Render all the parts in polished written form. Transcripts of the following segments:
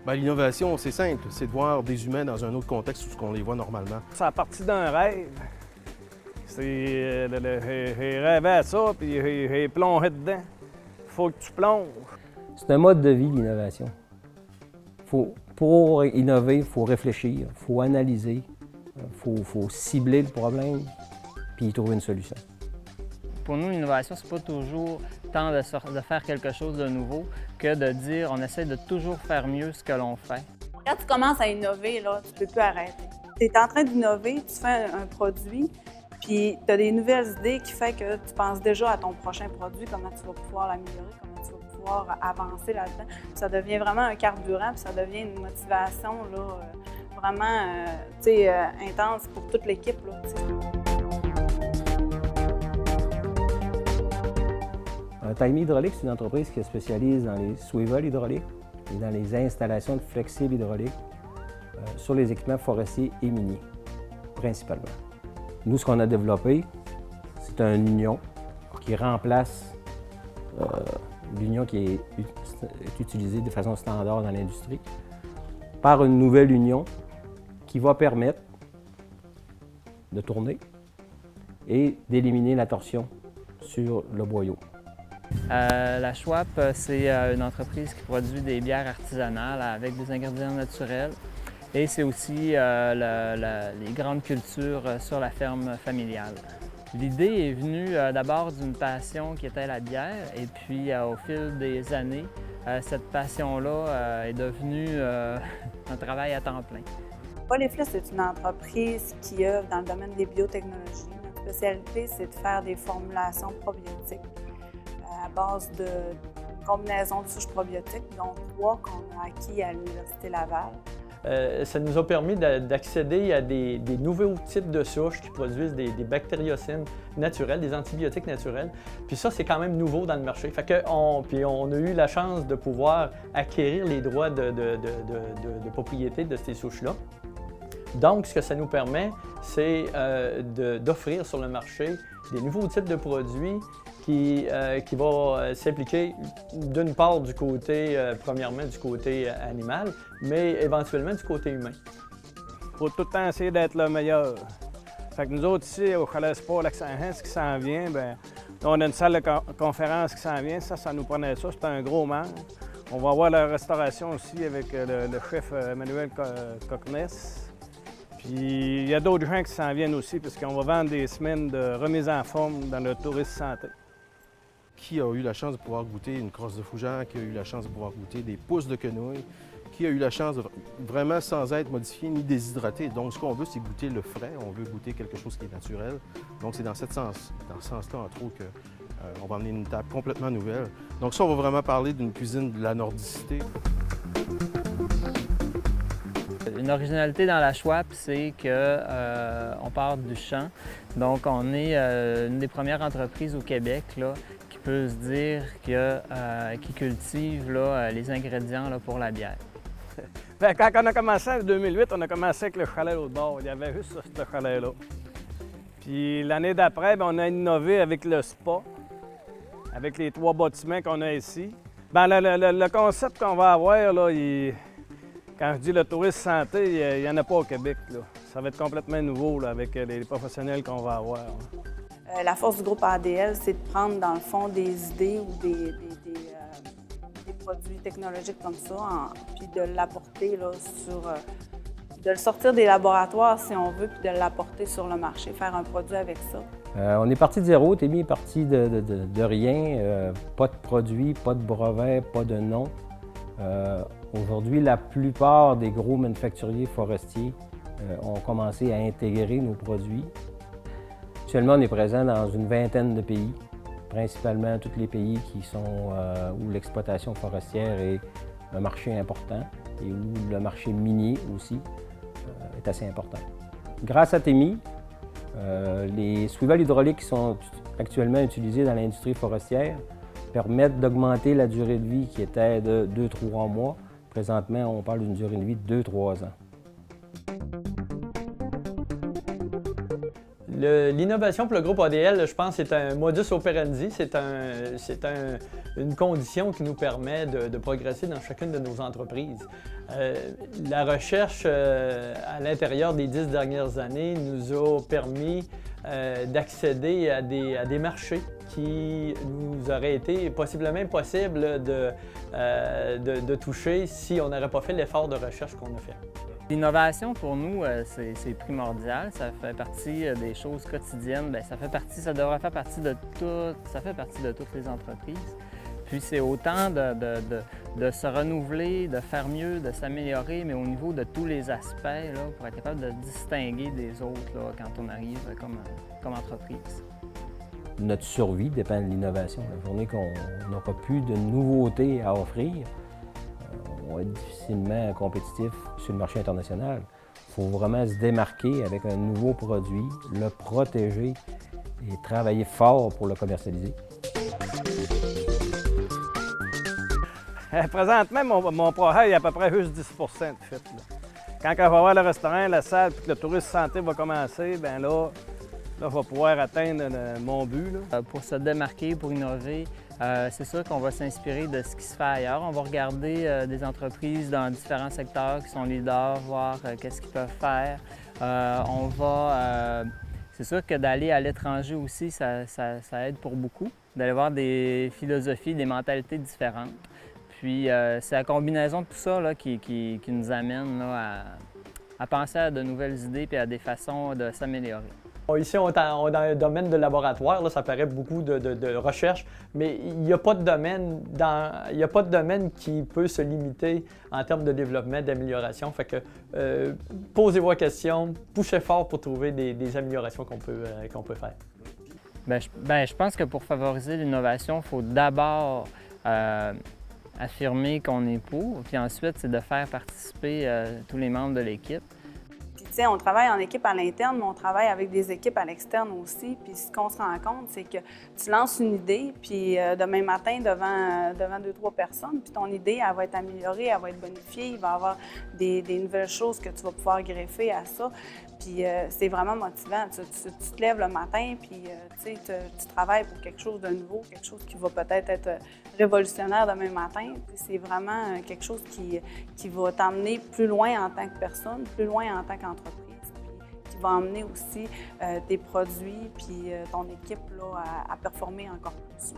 Bien, l'innovation, c'est simple, c'est de voir des humains dans un autre contexte où ce qu'on les voit normalement. Ça a parti d'un rêve. J'ai rêvé à ça, puis j'ai plongé dedans. Faut que tu plonges. C'est un mode de vie, l'innovation. Pour innover, il faut réfléchir, il faut analyser, il faut cibler le problème, puis y trouver une solution. Pour nous, l'innovation, c'est pas toujours tant de faire quelque chose de nouveau que de dire on essaie de toujours faire mieux ce que l'on fait. Quand tu commences à innover, là, tu peux plus arrêter. Tu es en train d'innover, tu fais un produit, puis tu as des nouvelles idées qui font que tu penses déjà à ton prochain produit, comment tu vas pouvoir l'améliorer, comment tu vas pouvoir avancer là-dedans. Ça devient vraiment un carburant, puis ça devient une motivation là, vraiment intense pour toute l'équipe. Taimi Hydraulique, c'est une entreprise qui se spécialise dans les swivel hydrauliques et dans les installations de flexibles hydrauliques sur les équipements forestiers et miniers, principalement. Nous, ce qu'on a développé, c'est un union qui remplace l'union qui est utilisée de façon standard dans l'industrie par une nouvelle union qui va permettre de tourner et d'éliminer la torsion sur le boyau. La Schwab, c'est une entreprise qui produit des bières artisanales avec des ingrédients naturels et c'est aussi les grandes cultures sur la ferme familiale. L'idée est venue d'abord d'une passion qui était la bière et puis au fil des années, cette passion-là est devenue un travail à temps plein. Polyflis, c'est une entreprise qui œuvre dans le domaine des biotechnologies. Notre spécialité, c'est de faire des formulations probiotiques à base d'une combinaison de souches probiotiques, dont 3 qu'on a acquis à l'Université Laval. Ça nous a permis d'accéder à des nouveaux types de souches qui produisent des bactériocines naturelles, des antibiotiques naturels. Puis ça, c'est quand même nouveau dans le marché. Fait que on a eu la chance de pouvoir acquérir les droits de propriété de ces souches-là. Donc, ce que ça nous permet, c'est d'offrir sur le marché des nouveaux types de produits qui vont s'impliquer d'une part du côté, premièrement, du côté animal, mais éventuellement du côté humain. Il faut tout le temps essayer d'être le meilleur. Fait que nous autres ici, au Chalet Sport Lac-Saint-Jean, ce qui s'en vient, bien, on a une salle de conférence qui s'en vient, ça nous prenait ça, c'est un gros manque. On va avoir la restauration aussi avec le chef Emmanuel Cockness. Puis il y a d'autres gens qui s'en viennent aussi, parce qu'on va vendre des semaines de remise en forme dans le tourisme santé. Qui a eu la chance de pouvoir goûter une crosse de fougère, qui a eu la chance de pouvoir goûter des pousses de quenouille, qui a eu la chance de vraiment sans être modifié ni déshydraté. Donc, ce qu'on veut, c'est goûter le frais. On veut goûter quelque chose qui est naturel. Donc, c'est dans ce sens-là, entre autres, qu'on va emmener une table complètement nouvelle. Donc, ça, on va vraiment parler d'une cuisine de la nordicité. Une originalité dans la Schwab, c'est qu'on part du champ. Donc, on est une des premières entreprises au Québec là, qui peut se dire qui cultive là, les ingrédients là, pour la bière. Quand on a commencé en 2008, on a commencé avec le chalet l'autre bord. Il y avait juste ce chalet-là. Puis l'année d'après, on a innové avec le spa, avec les 3 bâtiments qu'on a ici. Bien, le concept qu'on va avoir, là, quand je dis le tourisme santé, il n'y en a pas au Québec. Là. Ça va être complètement nouveau là, avec les professionnels qu'on va avoir. La force du groupe ADL, c'est de prendre, dans le fond, des idées ou des produits technologiques comme ça, puis de l'apporter là, de le sortir des laboratoires, si on veut, puis de l'apporter sur le marché, faire un produit avec ça. On est parti de zéro, Taimi est parti de rien, pas de produit, pas de brevet, pas de nom. Aujourd'hui, la plupart des gros manufacturiers forestiers ont commencé à intégrer nos produits. Actuellement, on est présent dans une vingtaine de pays, principalement tous les pays où l'exploitation forestière est un marché important et où le marché minier aussi est assez important. Grâce à Taimi, les swivels hydrauliques qui sont actuellement utilisés dans l'industrie forestière permettent d'augmenter la durée de vie qui était de 2-3 mois. Présentement, on parle d'une durée de vie de 2-3 ans. L'innovation pour le groupe ADL, je pense, c'est un modus operandi, c'est une condition qui nous permet de progresser dans chacune de nos entreprises. La recherche à l'intérieur des 10 dernières années nous a permis d'accéder à des marchés qui nous auraient été possiblement impossibles de toucher si on n'aurait pas fait l'effort de recherche qu'on a fait. L'innovation, pour nous, c'est primordial. Ça fait partie des choses quotidiennes. Bien, ça devrait faire partie de ça fait partie de toutes les entreprises. Puis c'est autant de se renouveler, de faire mieux, de s'améliorer, mais au niveau de tous les aspects, là, pour être capable de distinguer des autres là, quand on arrive comme entreprise. Notre survie dépend de l'innovation. La journée qu'on n'aura plus de nouveautés à offrir, on va être difficilement compétitif sur le marché international. Il faut vraiment se démarquer avec un nouveau produit, le protéger et travailler fort pour le commercialiser. Présentement, mon projet est à peu près juste 10 de fait. Quand on va voir le restaurant, la salle, puis que le tourisme santé va commencer, bien là, je vais pouvoir atteindre mon but. Là. Pour se démarquer, pour innover, c'est sûr qu'on va s'inspirer de ce qui se fait ailleurs. On va regarder des entreprises dans différents secteurs qui sont leaders, voir qu'est-ce qu'ils peuvent faire. C'est sûr que d'aller à l'étranger aussi, ça aide pour beaucoup, d'aller voir des philosophies, des mentalités différentes. Puis c'est la combinaison de tout ça là, qui nous amène là, à penser à de nouvelles idées et à des façons de s'améliorer. Ici, on est dans un domaine de laboratoire, là, ça paraît beaucoup de recherche, mais il n'y a pas de domaine qui peut se limiter en termes de développement, d'amélioration. Fait que posez vos questions, poussez fort pour trouver des améliorations qu'on peut faire. Je pense que pour favoriser l'innovation, il faut d'abord affirmer qu'on est pour, puis ensuite, c'est de faire participer tous les membres de l'équipe. On travaille en équipe à l'interne, mais on travaille avec des équipes à l'externe aussi. Puis ce qu'on se rend compte, c'est que tu lances une idée, puis demain matin, devant 2-3 personnes, puis ton idée, elle va être améliorée, elle va être bonifiée, il va y avoir des nouvelles choses que tu vas pouvoir greffer à ça. Puis c'est vraiment motivant. Tu te lèves le matin, puis tu travailles pour quelque chose de nouveau, quelque chose qui va peut-être être révolutionnaire demain matin. C'est vraiment quelque chose qui va t'emmener plus loin en tant que personne, plus loin en tant qu'entreprise, puis qui va emmener aussi tes produits puis ton équipe là, à performer encore plus.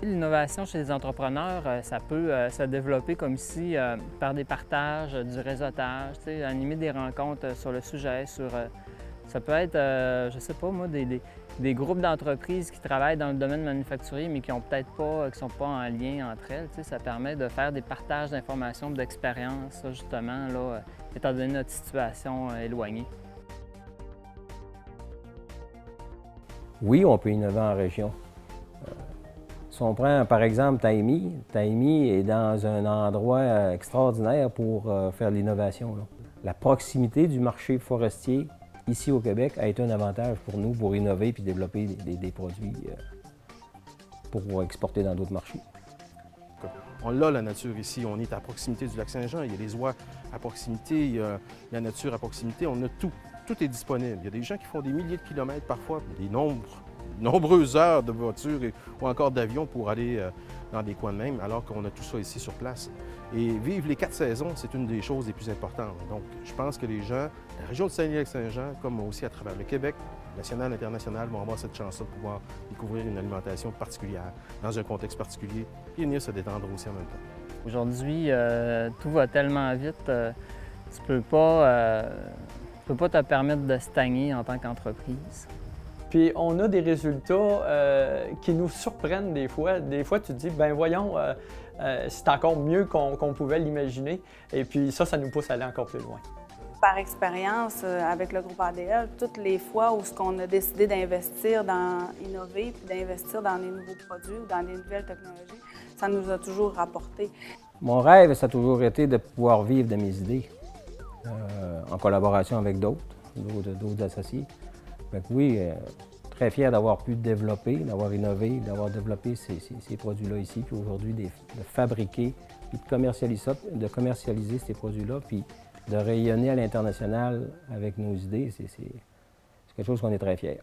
L'innovation chez les entrepreneurs, ça peut se développer comme ici par des partages, du réseautage, animer des rencontres sur le sujet. Ça peut être, je ne sais pas moi, des groupes d'entreprises qui travaillent dans le domaine manufacturier mais qui ne sont pas en lien entre elles. Ça permet de faire des partages d'informations, d'expériences, justement, là, étant donné notre situation éloignée. Oui, on peut innover en région. Si on prend par exemple Taimi est dans un endroit extraordinaire pour faire de l'innovation. La proximité du marché forestier ici au Québec a été un avantage pour nous pour innover et développer des produits pour exporter dans d'autres marchés. On a la nature ici, on est à proximité du lac Saint-Jean, il y a les oies à proximité, il y a la nature à proximité, on a tout. Tout est disponible. Il y a des gens qui font des milliers de kilomètres parfois, des nombreuses heures de voiture ou encore d'avion pour aller dans des coins de même, alors qu'on a tout ça ici sur place. Et vivre les 4 saisons, c'est une des choses les plus importantes. Donc, je pense que les gens, la région de Saguenay-Lac-Saint-Jean, comme aussi à travers le Québec, national, international, vont avoir cette chance-là de pouvoir découvrir une alimentation particulière, dans un contexte particulier, et venir se détendre aussi en même temps. Aujourd'hui, tout va tellement vite, tu peux pas te permettre de stagner en tant qu'entreprise. Puis on a des résultats qui nous surprennent des fois. Des fois, tu te dis, ben voyons, c'est encore mieux qu'on pouvait l'imaginer. Et puis ça nous pousse à aller encore plus loin. Par expérience, avec le groupe ADL, toutes les fois où on a décidé d'investir dans innover puis d'investir dans des nouveaux produits ou dans des nouvelles technologies, ça nous a toujours rapporté. Mon rêve, ça a toujours été de pouvoir vivre de mes idées en collaboration avec d'autres associés. Donc oui, très fier d'avoir pu développer, d'avoir innové, d'avoir développé ces produits-là ici, puis aujourd'hui de fabriquer, puis de commercialiser ces produits-là, puis de rayonner à l'international avec nos idées. C'est quelque chose qu'on est très fiers.